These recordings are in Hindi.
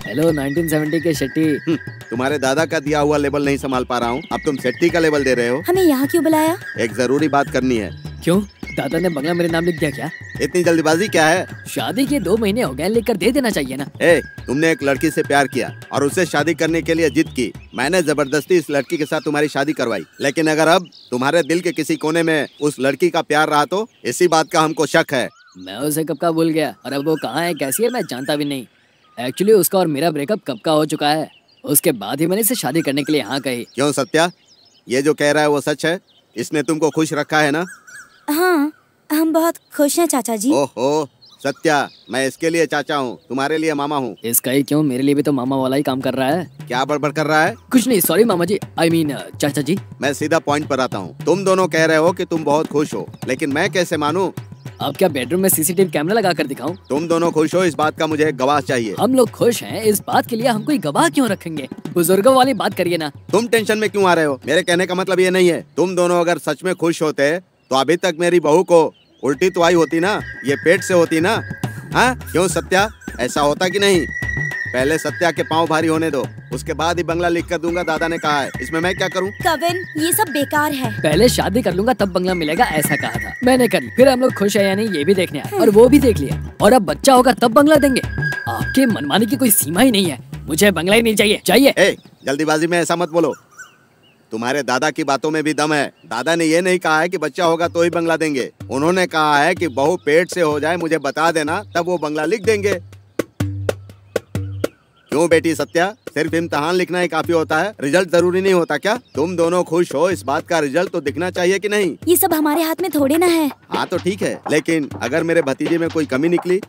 हेलो 1970 के शेट्टी। तुम्हारे दादा का दिया हुआ लेबल नहीं संभाल पा रहा हूँ, अब तुम शेट्टी का लेबल दे रहे हो। हमें यहाँ क्यों बुलाया? एक जरूरी बात करनी है। क्यों, दादा ने बंगला मेरे नाम लिख दिया क्या? इतनी जल्दीबाजी क्या है? शादी के 2 महीने हो गए, लिख कर दे देना चाहिए ना। तुमने एक लड़की से प्यार किया और उससे शादी करने के लिए जिद की। मैंने जबरदस्ती इस लड़की के साथ तुम्हारी शादी करवाई, लेकिन अगर अब तुम्हारे दिल के किसी कोने में उस लड़की का प्यार रहा तो इसी बात का हमको शक है। मैं उसे कब का भूल गया, और अब वो कहाँ है, कैसी है, मैं जानता भी नहीं। एक्चुअली उसका और मेरा ब्रेकअप कब का हो चुका है। उसके बाद ही मैंने इसे शादी करने के लिए हाँ कही। क्यों सत्या, ये जो कह रहा है वो सच है? इसने तुमको खुश रखा है ना? हाँ, हम बहुत खुश हैं चाचा जी। ओहो सत्या, मैं इसके लिए चाचा हूँ, तुम्हारे लिए मामा हूँ। इसका ही क्यों, मेरे लिए भी तो मामा वाला ही काम कर रहा है। क्या बड़बड़ कर रहा है? कुछ नहीं, sorry mama ji, I mean चाचा जी। मैं सीधा पॉइंट पर आता हूँ। तुम दोनों कह रहे हो कि तुम बहुत खुश हो, लेकिन मैं कैसे मानूं? अब क्या बेडरूम में सीसीटीवी कैमरा लगा कर दिखाऊं? तुम दोनों खुश हो इस बात का मुझे एक गवाह चाहिए। हम लोग खुश हैं, इस बात के लिए हम कोई गवाह क्यों रखेंगे? बुजुर्गों वाली बात करिए ना। तुम टेंशन में क्यों आ रहे हो? मेरे कहने का मतलब ये नहीं है। तुम दोनों अगर सच में खुश होते तो अभी तक मेरी बहू को उल्टी तो आई होती ना, ये पेट से होती ना। हाँ क्यों सत्या, ऐसा होता कि नहीं? पहले सत्या के पाँव भारी होने दो, उसके बाद ही बंगला लिख कर दूंगा, दादा ने कहा है। इसमें मैं क्या करूं? कविन, ये सब बेकार है। पहले शादी कर लूंगा तब बंगला मिलेगा, ऐसा कहा था मैंने। कर ली, फिर हम लोग खुश है या नहीं ये भी देखने आए, और वो भी देख लिया। और अब बच्चा होगा तब बंगला देंगे। आपके मनमानी की कोई सीमा ही नहीं है, मुझे बंगला ही नहीं चाहिए। जल्दीबाजी में ऐसा मत बोलो, तुम्हारे दादा की बातों में भी दम है। दादा ने ये नहीं कहा है कि बच्चा होगा तो ही बंगला देंगे, उन्होंने कहा है कि बहू पेट से हो जाए मुझे बता देना, तब वो बंगला लिख देंगे। क्यों बेटी सत्या, सिर्फ इम्तिहान लिखना ही काफी होता है, रिजल्ट जरूरी नहीं होता क्या? तुम दोनों खुश हो, इस बात का रिजल्ट तो दिखना चाहिए कि नहीं? ये सब हमारे हाथ में थोड़े ना है। हाँ तो ठीक है, लेकिन अगर मेरे भतीजे में कोई कमी निकली?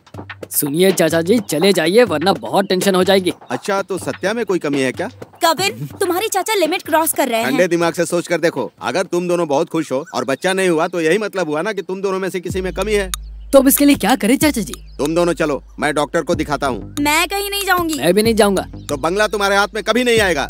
सुनिए चाचा जी, चले जाइए वरना बहुत टेंशन हो जाएगी। अच्छा, तो सत्या में कोई कमी है क्या? कविन, तुम्हारे चाचा लिमिट क्रॉस कर रहे हैं। ठंडे दिमाग से सोच कर देखो, अगर तुम दोनों बहुत खुश हो और बच्चा नहीं हुआ तो यही मतलब हुआ ना कि तुम दोनों में से किसी में कमी है। तो अब इसके लिए क्या करें चाचा जी? तुम दोनों चलो, मैं डॉक्टर को दिखाता हूँ। मैं कहीं नहीं जाऊंगी। मैं भी नहीं जाऊंगा। तो बंगला तुम्हारे हाथ में कभी नहीं आएगा।